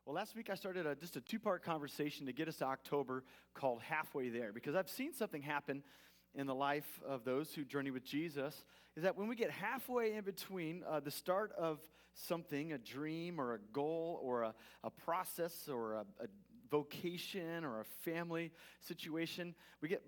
Well, last week I started just a two-part conversation to get us to October called Halfway There, because I've seen something happen in the life of those who journey with Jesus, is that when we get halfway in between the start of something, a dream or a goal or a process or a vocation or a family situation, we get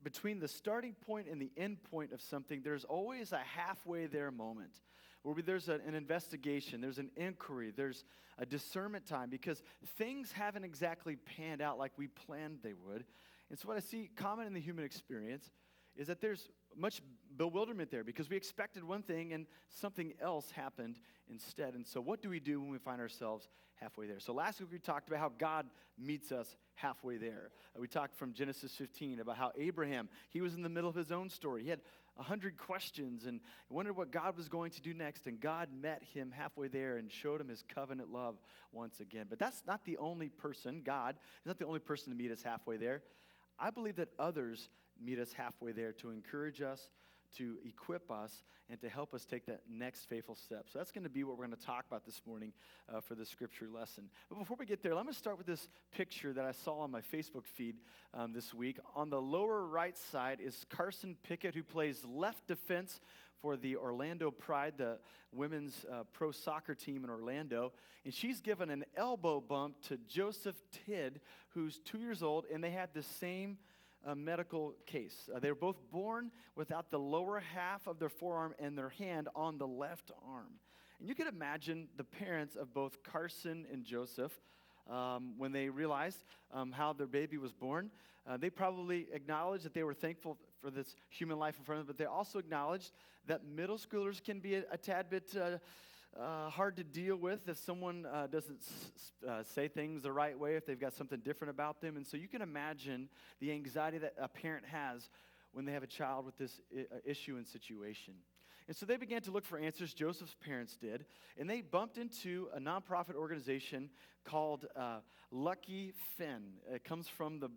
between the starting point and the end point of something, there's always a halfway there moment where there's an investigation, there's an inquiry, there's a discernment time, because things haven't exactly panned out like we planned they would. And so what I see common in the human experience is that there's much bewilderment there because we expected one thing and something else happened instead. And so what do we do when we find ourselves halfway there? So last week we talked about how God meets us halfway there. We talked from Genesis 15 about how Abraham, he was in the middle of his own story. He had 100 questions and wondered what God was going to do next. And God met him halfway there and showed him his covenant love once again. But that's not the only person. God is not the only person to meet us halfway there. I believe that others meet us halfway there to encourage us, to equip us, and to help us take that next faithful step. So that's going to be what we're going to talk about this morning for the scripture lesson. But before we get there, let me start with this picture that I saw on my Facebook feed this week. On the lower right side is Carson Pickett, who plays left defense for the Orlando Pride, the women's pro soccer team in Orlando. And she's given an elbow bump to Joseph Tidd, who's 2 years old, and they had the same medical case. They were both born without the lower half of their forearm and their hand on the left arm. And you can imagine the parents of both Carson and Joseph, when they realized how their baby was born, they probably acknowledged that they were thankful for this human life in front of them, but they also acknowledged that middle schoolers can be a tad bit hard to deal with if someone doesn't say things the right way, if they've got something different about them. And so you can imagine the anxiety that a parent has when they have a child with this issue and situation. And so they began to look for answers. Joseph's parents did. And they bumped into a nonprofit organization called Lucky Fin. It comes from the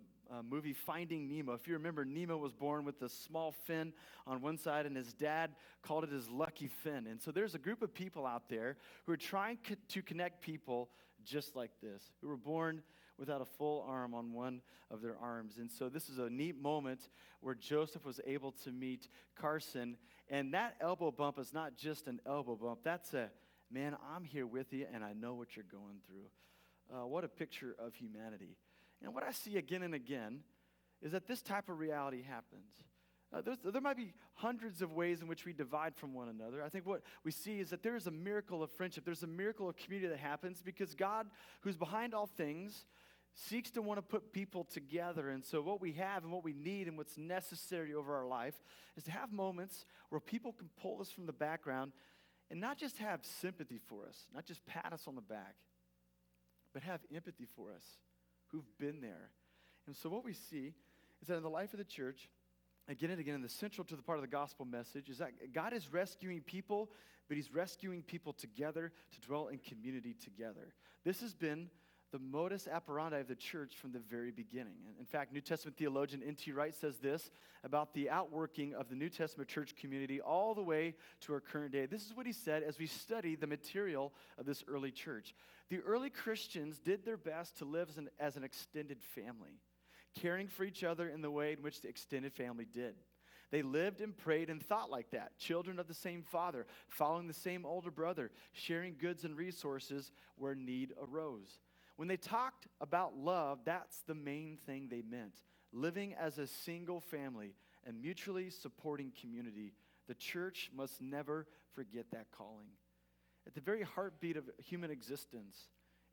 movie Finding Nemo. If you remember, Nemo was born with a small fin on one side, and his dad called it his lucky fin. And so there's a group of people out there who are trying to connect people just like this, who were born without a full arm on one of their arms. And so this is a neat moment where Joseph was able to meet Carson. And that elbow bump is not just an elbow bump. That's a, man, I'm here with you, and I know what you're going through. What a picture of humanity. And what I see again and again is that this type of reality happens. There might be hundreds of ways in which we divide from one another. I think what we see is that there is a miracle of friendship. There's a miracle of community that happens because God, who's behind all things, seeks to want to put people together. And so what we have and what we need and what's necessary over our life is to have moments where people can pull us from the background and not just have sympathy for us, not just pat us on the back, but have empathy for us who've been there. And so what we see is that in the life of the church, again and again, and the central to the part of the gospel message is that God is rescuing people, but he's rescuing people together to dwell in community together. This has been the modus operandi of the church from the very beginning. And in fact, New Testament theologian N.T. Wright says this about the outworking of the New Testament church community all the way to our current day. This is what he said as we study the material of this early church. The early Christians did their best to live as an extended family, caring for each other in the way in which the extended family did. They lived and prayed and thought like that, children of the same father, following the same older brother, sharing goods and resources where need arose. When they talked about love, that's the main thing they meant. Living as a single family and mutually supporting community. The church must never forget that calling. At the very heartbeat of human existence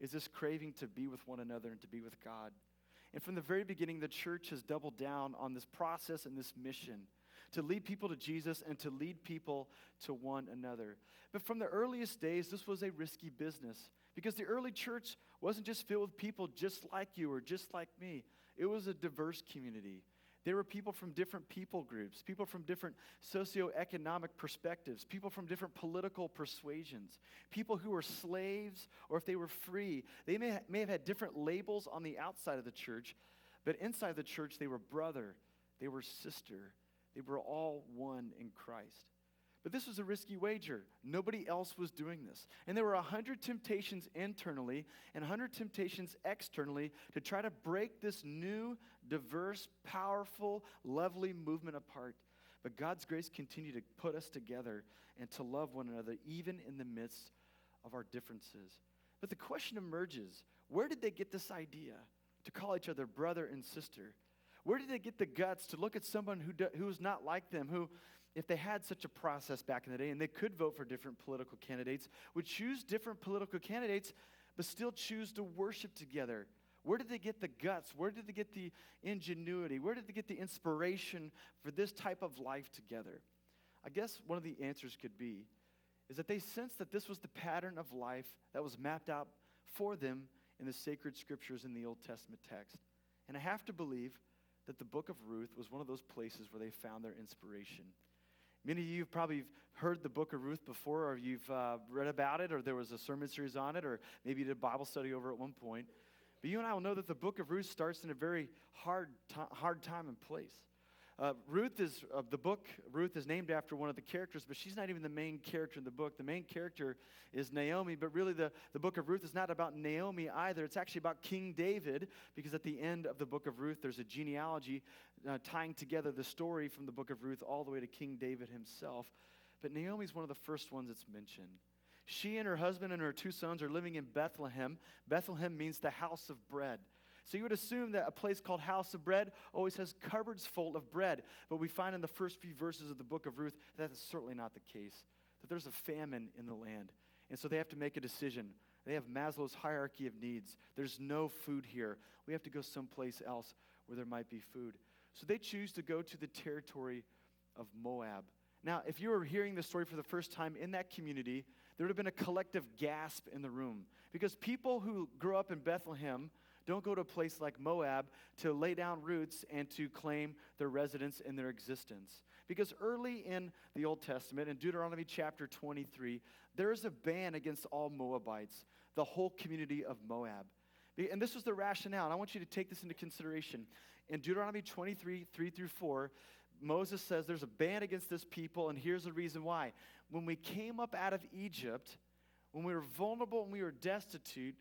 is this craving to be with one another and to be with God. And from the very beginning, the church has doubled down on this process and this mission to lead people to Jesus and to lead people to one another. But from the earliest days, this was a risky business because the early church wasn't just filled with people just like you or just like me. It was a diverse community. There were people from different people groups, people from different socioeconomic perspectives, people from different political persuasions, people who were slaves or if they were free. They may have had different labels on the outside of the church, but inside the church they were brother, they were sister. They were all one in Christ. But this was a risky wager. Nobody else was doing this. And there were 100 temptations internally and 100 temptations externally to try to break this new, diverse, powerful, lovely movement apart. But God's grace continued to put us together and to love one another, even in the midst of our differences. But the question emerges, where did they get this idea to call each other brother and sister? Where did they get the guts to look at someone who was not like them, who, if they had such a process back in the day and they could vote for different political candidates, would choose different political candidates, but still choose to worship together? Where did they get the guts? Where did they get the ingenuity? Where did they get the inspiration for this type of life together? I guess one of the answers could be is that they sensed that this was the pattern of life that was mapped out for them in the sacred scriptures in the Old Testament text. And I have to believe that the book of Ruth was one of those places where they found their inspiration. Many of you have probably heard the book of Ruth before, or you've read about it, or there was a sermon series on it, or maybe you did a Bible study over at one point. But you and I will know that the book of Ruth starts in a very hard time and place. The book Ruth is named after one of the characters, but she's not even the main character in the book. The main character is Naomi, but really the book of Ruth is not about Naomi either. It's actually about King David, because at the end of the book of Ruth, there's a genealogy tying together the story from the book of Ruth all the way to King David himself. But Naomi's one of the first ones that's mentioned. She and her husband and her 2 sons are living in Bethlehem. Bethlehem means the house of bread. So you would assume that a place called House of Bread always has cupboards full of bread. But we find in the first few verses of the book of Ruth that is certainly not the case, that there's a famine in the land. And so they have to make a decision. They have Maslow's hierarchy of needs. There's no food here. We have to go someplace else where there might be food. So they choose to go to the territory of Moab. Now, if you were hearing this story for the first time in that community, there would have been a collective gasp in the room. Because people who grow up in Bethlehem don't go to a place like Moab to lay down roots and to claim their residence and their existence. Because early in the Old Testament, in Deuteronomy chapter 23, there is a ban against all Moabites, the whole community of Moab. And this was the rationale, and I want you to take this into consideration. In Deuteronomy 23, 3 through 4, Moses says there's a ban against this people, and here's the reason why. When we came up out of Egypt, when we were vulnerable and we were destitute,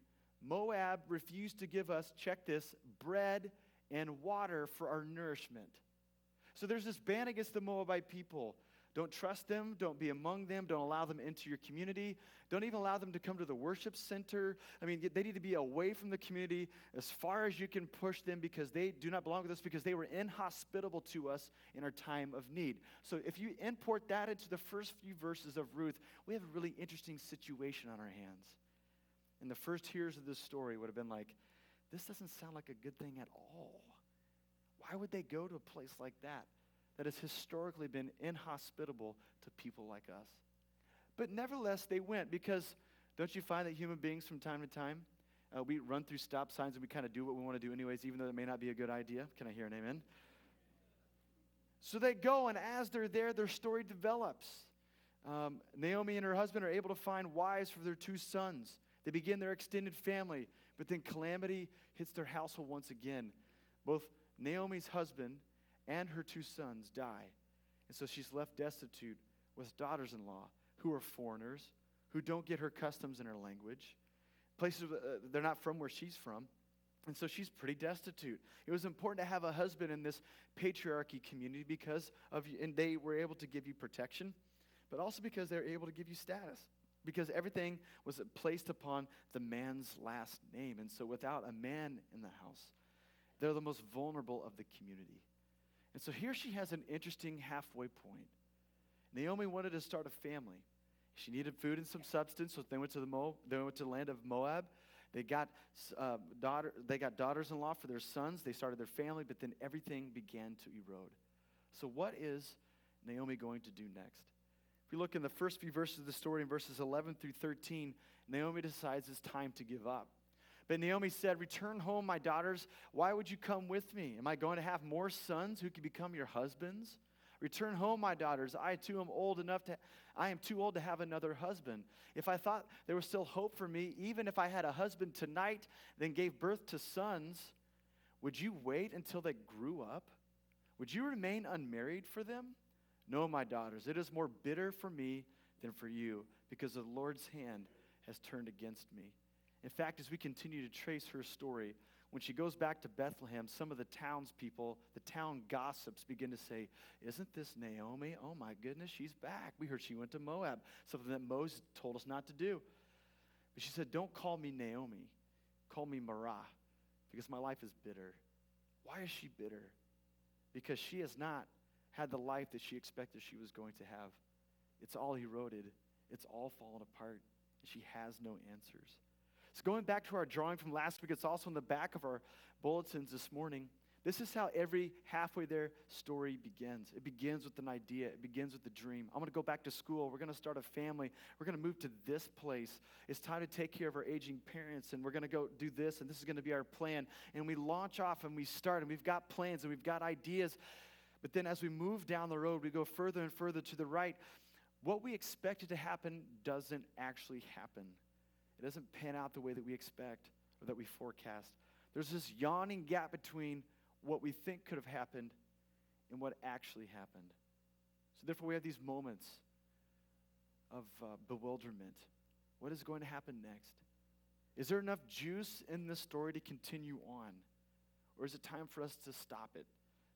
Moab refused to give us, check this, bread and water for our nourishment. So there's this ban against the Moabite people. Don't trust them. Don't be among them. Don't allow them into your community. Don't even allow them to come to the worship center. I mean, they need to be away from the community as far as you can push them, because they do not belong with us, because they were inhospitable to us in our time of need. So if you import that into the first few verses of Ruth, we have a really interesting situation on our hands. And the first hearers of this story would have been like, this doesn't sound like a good thing at all. Why would they go to a place like that has historically been inhospitable to people like us? But nevertheless, they went, because don't you find that human beings from time to time, we run through stop signs and we kind of do what we want to do anyways, even though it may not be a good idea? Can I hear an amen? So they go, and as they're there, their story develops. Naomi and her husband are able to find wives for their 2 sons. They begin their extended family, but then calamity hits their household once again. Both Naomi's husband and her 2 sons die. And so she's left destitute with daughters-in-law who are foreigners, who don't get her customs and her language, places they're not from where she's from. And so she's pretty destitute. It was important to have a husband in this patriarchy community and they were able to give you protection, but also because they were able to give you status. Because everything was placed upon the man's last name. And so without a man in the house, they're the most vulnerable of the community. And so here she has an interesting halfway point. Naomi wanted to start a family. She needed food and some substance, so they went to the land of Moab. They got daughters-in-law for their sons. They started their family, but then everything began to erode. So what is Naomi going to do next? If we look in the first few verses of the story, in verses 11 through 13, Naomi decides it's time to give up. But Naomi said, "Return home, my daughters. Why would you come with me? Am I going to have more sons who can become your husbands? Return home, my daughters. I am too old to have another husband. If I thought there was still hope for me, even if I had a husband tonight, then gave birth to sons, would you wait until they grew up? Would you remain unmarried for them? No, my daughters, it is more bitter for me than for you, because the Lord's hand has turned against me. In fact, as we continue to trace her story, when she goes back to Bethlehem, some of the townspeople, the town gossips, begin to say, isn't this Naomi? Oh my goodness, she's back. We heard she went to Moab, something that Moses told us not to do. But she said, don't call me Naomi. Call me Marah, because my life is bitter. Why is she bitter? Because she has not had the life that she expected she was going to have. It's all eroded. It's all fallen apart. And she has no answers. So going back to our drawing from last week, it's also in the back of our bulletins this morning. This is how every halfway there story begins. It begins with an idea. It begins with a dream. I'm going to go back to school. We're going to start a family. We're going to move to this place. It's time to take care of our aging parents, and we're going to go do this, and this is going to be our plan. And we launch off, and we start, and we've got plans, and we've got ideas. But then as we move down the road, we go further and further to the right. What we expected to happen doesn't actually happen. It doesn't pan out the way that we expect or that we forecast. There's this yawning gap between what we think could have happened and what actually happened. So therefore, we have these moments of bewilderment. What is going to happen next? Is there enough juice in this story to continue on? Or is it time for us to stop it,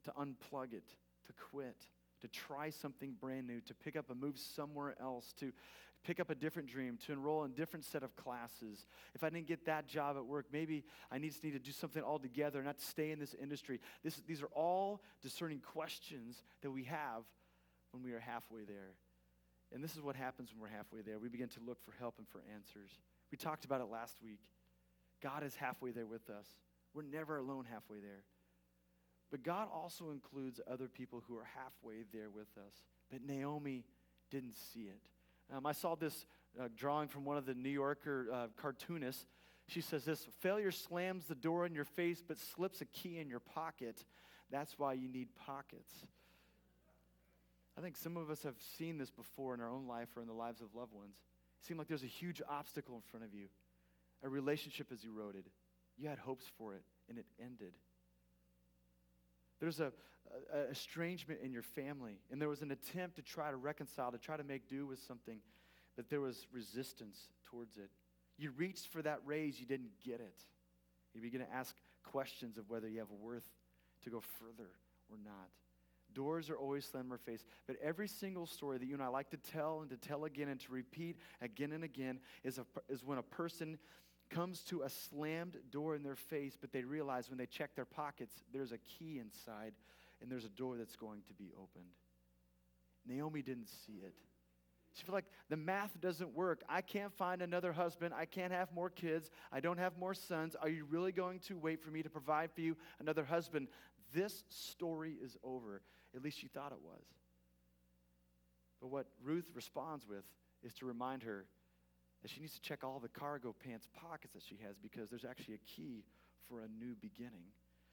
to unplug it, to quit, to try something brand new, to pick up and move somewhere else, to pick up a different dream, to enroll in a different set of classes? If I didn't get that job at work, maybe I just need to do something altogether, not to stay in this industry. These are all discerning questions that we have when we are halfway there. And this is what happens when we're halfway there. We begin to look for help and for answers. We talked about it last week. God is halfway there with us. We're never alone halfway there. But God also includes other people who are halfway there with us. But Naomi didn't see it. I saw this drawing from one of the New Yorker cartoonists. She says this: failure slams the door in your face but slips a key in your pocket. That's why you need pockets. I think some of us have seen this before in our own life or in the lives of loved ones. It seemed like there's a huge obstacle in front of you. A relationship has eroded. You had hopes for it, and it ended. There's a estrangement in your family, and there was an attempt to try to reconcile, to try to make do with something, but there was resistance towards it. You reached for that raise, you didn't get it. You begin to ask questions of whether you have worth to go further or not. Doors are always slammed in our face, but every single story that you and I like to tell and to tell again and to repeat again and again is when a person comes to a slammed door in their face, but they realize when they check their pockets, there's a key inside, and there's a door that's going to be opened. Naomi didn't see it. She felt like the math doesn't work. I can't find another husband. I can't have more kids. I don't have more sons. Are you really going to wait for me to provide for you another husband? This story is over. At least she thought it was. But what Ruth responds with is to remind her that she needs to check all the cargo pants pockets that she has, because there's actually a key for a new beginning.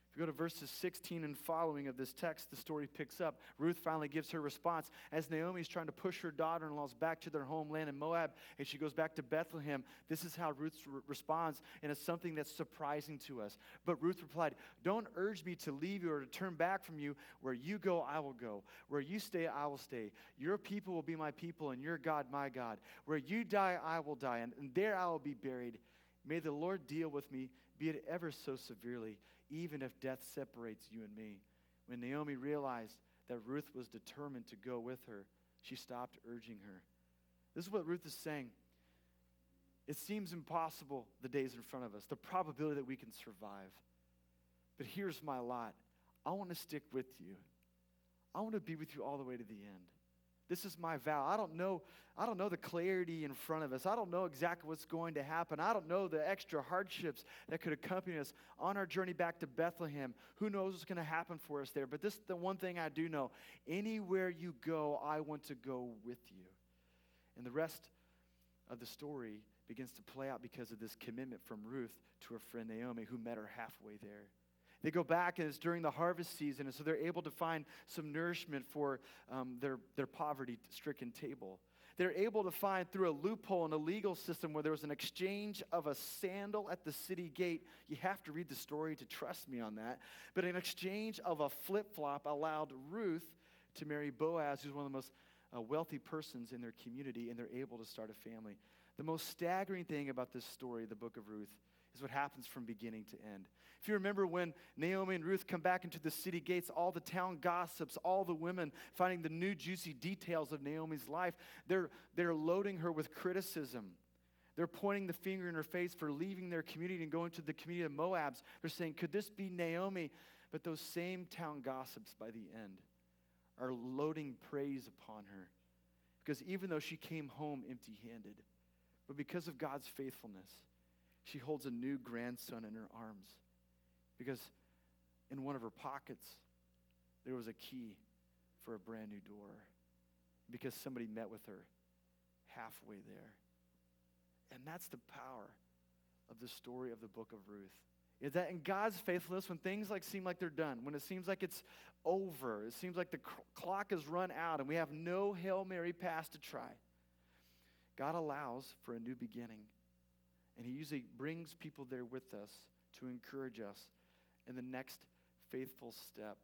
If you go to verses 16 and following of this text, the story picks up. Ruth finally gives her response as Naomi's trying to push her daughter-in-laws back to their homeland in Moab, and she goes back to Bethlehem. This is how Ruth responds, and it's something that's surprising to us. But Ruth replied, "Don't urge me to leave you or to turn back from you. Where you go, I will go. Where you stay, I will stay. Your people will be my people, and your God, my God. Where you die, I will die, and there I will be buried. May the Lord deal with me, be it ever so severely, even if death separates you and me." When Naomi realized that Ruth was determined to go with her, she stopped urging her. This is what Ruth is saying. It seems impossible, the days in front of us, the probability that we can survive. But here's my lot. I want to stick with you. I want to be with you all the way to the end. This is my vow. I don't know the clarity in front of us. I don't know exactly what's going to happen. I don't know the extra hardships that could accompany us on our journey back to Bethlehem. Who knows what's going to happen for us there? But this is the one thing I do know. Anywhere you go, I want to go with you. And the rest of the story begins to play out because of this commitment from Ruth to her friend Naomi, who met her halfway there. They go back, and it's during the harvest season, and so they're able to find some nourishment for their poverty-stricken table. They're able to find, through a loophole in a legal system where there was an exchange of a sandal at the city gate. You have to read the story to trust me on that. But an exchange of a flip-flop allowed Ruth to marry Boaz, who's one of the most wealthy persons in their community, and they're able to start a family. The most staggering thing about this story, the book of Ruth, is what happens from beginning to end. If you remember when Naomi and Ruth come back into the city gates, all the town gossips, all the women finding the new juicy details of Naomi's life, they're loading her with criticism. They're pointing the finger in her face for leaving their community and going to the community of Moabs. They're saying, could this be Naomi? But those same town gossips by the end are loading praise upon her. Because even though she came home empty-handed, but because of God's faithfulness, she holds a new grandson in her arms. Because in one of her pockets, there was a key for a brand new door. Because somebody met with her halfway there. And that's the power of the story of the book of Ruth. Is that in God's faithfulness, when things seem like they're done, when it seems like it's over, it seems like the clock has run out and we have no Hail Mary pass to try, God allows for a new beginning. And he usually brings people there with us to encourage us in the next faithful step.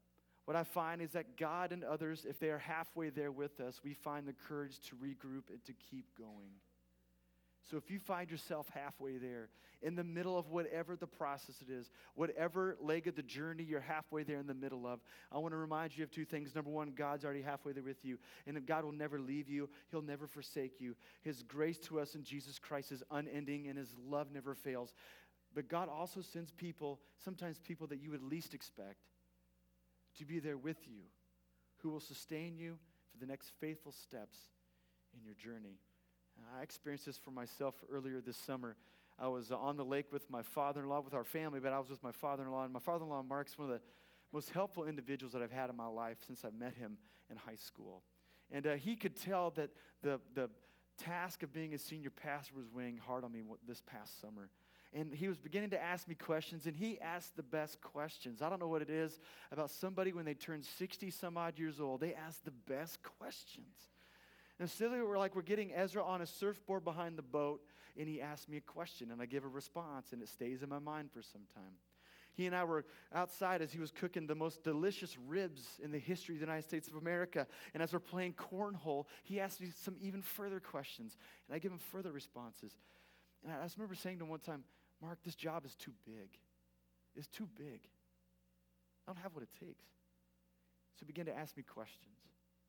What I find is that God and others, if they are halfway there with us, we find the courage to regroup and to keep going. So if you find yourself halfway there, in the middle of whatever the process it is, whatever leg of the journey you're halfway there in the middle of, I want to remind you of two things. Number one, God's already halfway there with you, and God will never leave you. He'll never forsake you. His grace to us in Jesus Christ is unending, and his love never fails. But God also sends people, sometimes people that you would least expect, to be there with you, who will sustain you for the next faithful steps in your journey. I experienced this for myself earlier this summer. I was on the lake with my father-in-law, with our family, but I was with my father-in-law. And my father-in-law, Mark's one of the most helpful individuals that I've had in my life since I met him in high school. And he could tell that the task of being a senior pastor was weighing hard on me this past summer. And he was beginning to ask me questions, and he asked the best questions. I don't know what it is about somebody when they turn 60 some odd years old. They ask the best questions. And so we're getting Ezra on a surfboard behind the boat, and he asked me a question, and I give a response, and it stays in my mind for some time. He and I were outside as he was cooking the most delicious ribs in the history of the United States of America. And as we're playing cornhole, he asked me some even further questions, and I give him further responses. And I just remember saying to him one time, Mark, this job is too big. It's too big. I don't have what it takes. So he began to ask me questions.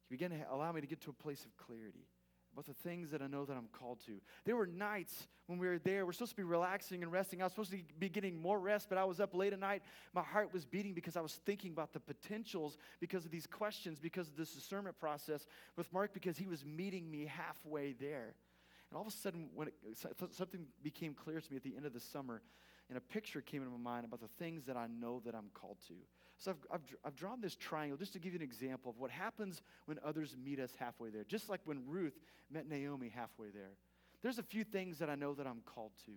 He began to allow me to get to a place of clarity about the things that I know that I'm called to. There were nights when we were there. We're supposed to be relaxing and resting. I was supposed to be getting more rest, but I was up late at night. My heart was beating because I was thinking about the potentials because of these questions, because of this discernment process with Mark, because he was meeting me halfway there. And all of a sudden, something became clear to me at the end of the summer, and a picture came into my mind about the things that I know that I'm called to. So I've drawn this triangle just to give you an example of what happens when others meet us halfway there. Just like when Ruth met Naomi halfway there. There's a few things that I know that I'm called to,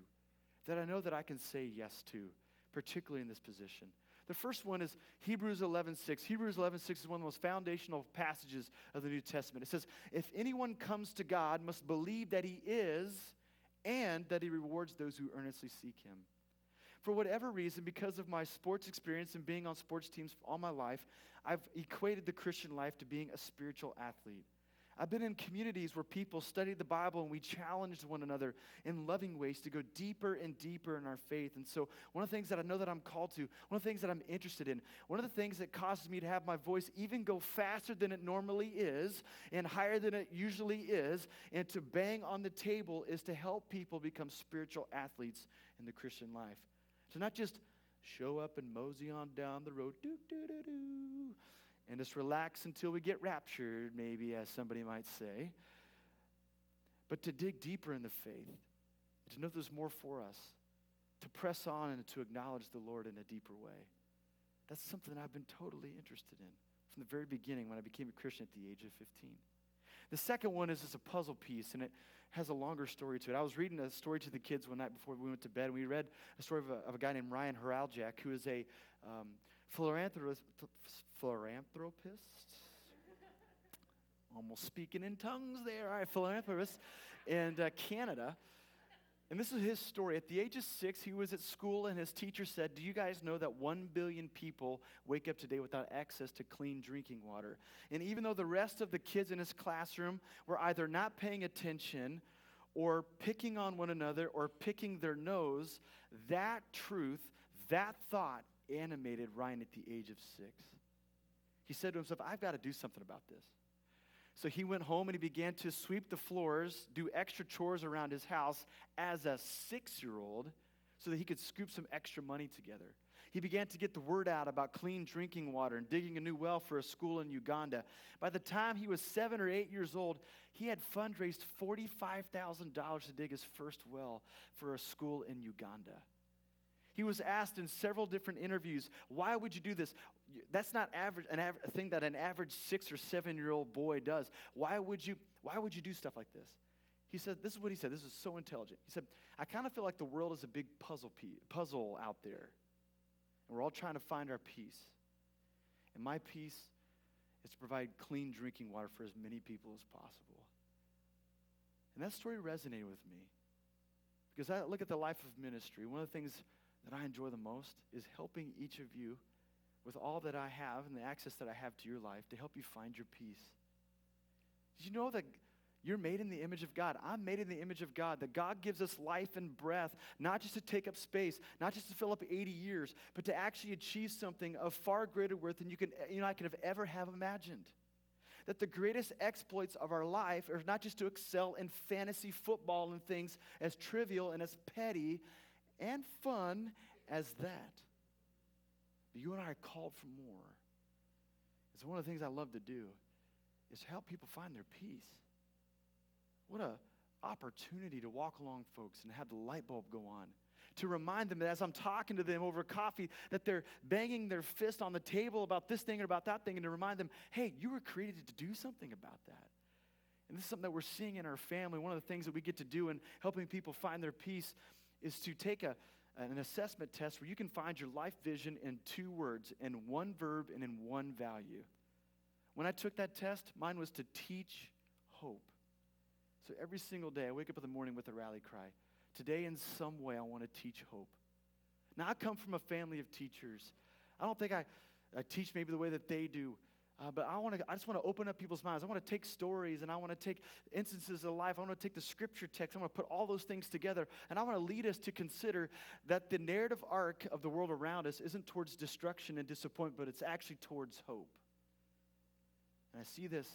that I know that I can say yes to, particularly in this position. The first one is Hebrews 11:6. Hebrews 11:6 is one of the most foundational passages of the New Testament. It says, if anyone comes to God, must believe that he is, and that he rewards those who earnestly seek him. For whatever reason, because of my sports experience and being on sports teams all my life, I've equated the Christian life to being a spiritual athlete. I've been in communities where people studied the Bible and we challenged one another in loving ways to go deeper and deeper in our faith. And so one of the things that I know that I'm called to, one of the things that I'm interested in, one of the things that causes me to have my voice even go faster than it normally is and higher than it usually is, and to bang on the table, is to help people become spiritual athletes in the Christian life. To not just show up and mosey on down the road, and just relax until we get raptured, maybe, as somebody might say. But to dig deeper in the faith, to know there's more for us, to press on and to acknowledge the Lord in a deeper way. That's something I've been totally interested in from the very beginning when I became a Christian at the age of 15. The second one is just a puzzle piece, and it has a longer story to it. I was reading a story to the kids one night before we went to bed, and we read a story of a guy named Ryan Haraljak, who is a philanthropist. Almost speaking in tongues there. All right, philanthropist in Canada. And this is his story. At the age of 6, he was at school, and his teacher said, do you guys know that 1 billion people wake up today without access to clean drinking water? And even though the rest of the kids in his classroom were either not paying attention or picking on one another or picking their nose, that truth, that thought animated Ryan at the age of 6. He said to himself, I've got to do something about this. So he went home and he began to sweep the floors, do extra chores around his house as a 6-year-old so that he could scoop some extra money together. He began to get the word out about clean drinking water and digging a new well for a school in Uganda. By the time he was 7 or 8 years old, he had fundraised $45,000 to dig his first well for a school in Uganda. He was asked in several different interviews, why would you do this? That's not a thing that an average 6 or 7-year-old boy does. Why would you do stuff like this? He said, this is what he said. This is so intelligent. He said, I kind of feel like the world is a big puzzle out there. And we're all trying to find our peace. And my peace is to provide clean drinking water for as many people as possible. And that story resonated with me. Because I look at the life of ministry. One of the things that I enjoy the most is helping each of you with all that I have and the access that I have to your life to help you find your peace. Did you know that you're made in the image of God? I'm made in the image of God, that God gives us life and breath, not just to take up space, not just to fill up 80 years, but to actually achieve something of far greater worth than I could have ever have imagined. That the greatest exploits of our life are not just to excel in fantasy football and things as trivial and as petty and fun as that. But you and I are called for more. It's one of the things I love to do is help people find their peace. What an opportunity to walk along folks and have the light bulb go on. To remind them that as I'm talking to them over coffee, that they're banging their fist on the table about this thing or about that thing, and to remind them, hey, you were created to do something about that. And this is something that we're seeing in our family. One of the things that we get to do in helping people find their peace is to take an assessment test where you can find your life vision in 2 words, in 1 verb, and in 1 value. When I took that test, mine was to teach hope. So every single day, I wake up in the morning with a rally cry. Today, in some way, I want to teach hope. Now, I come from a family of teachers. I don't think I teach maybe the way that they do, but I just want to open up people's minds. I want to take stories, and I want to take instances of life. I want to take the scripture text. I want to put all those things together, and I want to lead us to consider that the narrative arc of the world around us isn't towards destruction and disappointment, but it's actually towards hope. And I see this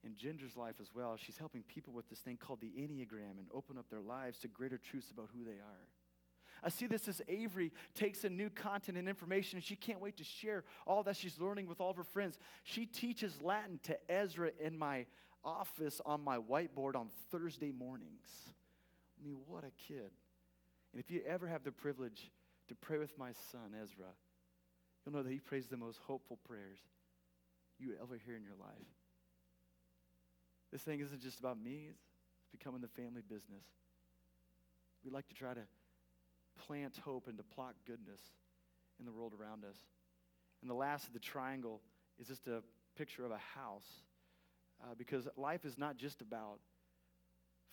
in Ginger's life as well. She's helping people with this thing called the Enneagram and open up their lives to greater truths about who they are. I see this as Avery takes in new content and information, and she can't wait to share all that she's learning with all of her friends. She teaches Latin to Ezra in my office on my whiteboard on Thursday mornings. I mean, what a kid. And if you ever have the privilege to pray with my son, Ezra, you'll know that he prays the most hopeful prayers you would ever hear in your life. This thing isn't just about me. It's becoming the family business. We like to try to plant hope and to plot goodness in the world around us. And the last of the triangle is just a picture of a house. Because life is not just about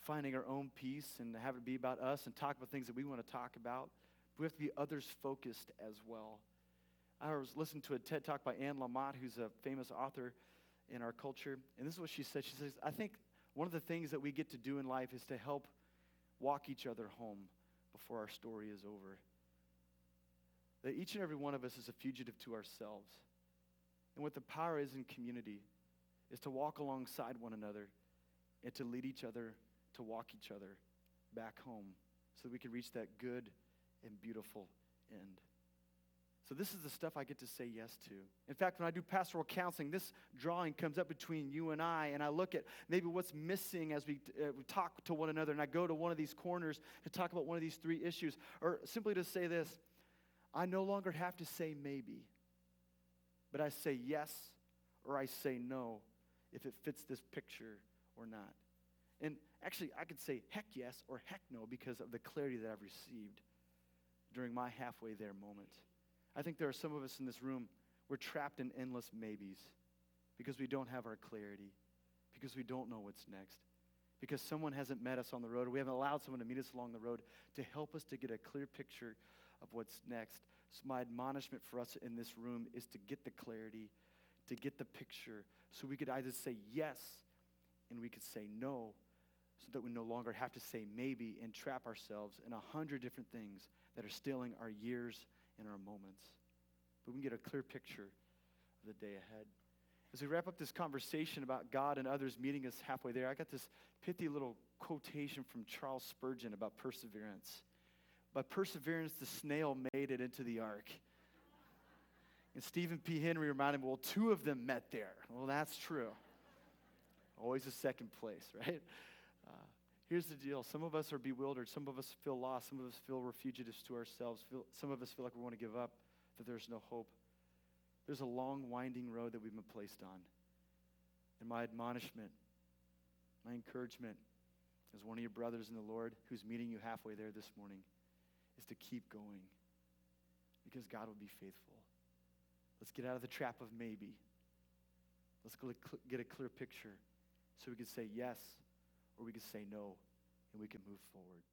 finding our own peace and have it be about us and talk about things that we want to talk about. We have to be others focused as well. I was listening to a TED Talk by Anne Lamott, who's a famous author in our culture. And this is what she said. She says, I think one of the things that we get to do in life is to help walk each other home before our story is over. That each and every one of us is a fugitive to ourselves. And what the power is in community is to walk alongside one another and to lead each other to walk each other back home so that we can reach that good and beautiful end. So this is the stuff I get to say yes to. In fact, when I do pastoral counseling, this drawing comes up between you and I look at maybe what's missing as we talk to one another, and I go to one of these corners to talk about one of these 3 issues, or simply to say this: I no longer have to say maybe, but I say yes or I say no if it fits this picture or not. And actually, I could say heck yes or heck no because of the clarity that I've received during my halfway there moment. I think there are some of us in this room, we're trapped in endless maybes because we don't have our clarity, because we don't know what's next, because someone hasn't met us on the road, or we haven't allowed someone to meet us along the road to help us to get a clear picture of what's next. So my admonishment for us in this room is to get the clarity, to get the picture, so we could either say yes and we could say no, so that we no longer have to say maybe and trap ourselves in 100 different things that are stealing our years and our moments. But we can get a clear picture of the day ahead. As we wrap up this conversation about God and others meeting us halfway there, I got this pithy little quotation from Charles Spurgeon about perseverance. By perseverance, the snail made it into the ark. And Stephen P. Henry reminded me, well, two of them met there. Well, that's true. Always a second place, right? Here's the deal. Some of us are bewildered. Some of us feel lost. Some of us feel we're fugitives to ourselves. Some of us feel like we want to give up, that there's no hope. There's a long, winding road that we've been placed on. And my admonishment, my encouragement as one of your brothers in the Lord who's meeting you halfway there this morning is to keep going, because God will be faithful. Let's get out of the trap of maybe. Let's get a clear picture so we can say yes, or we can say no, and we can move forward.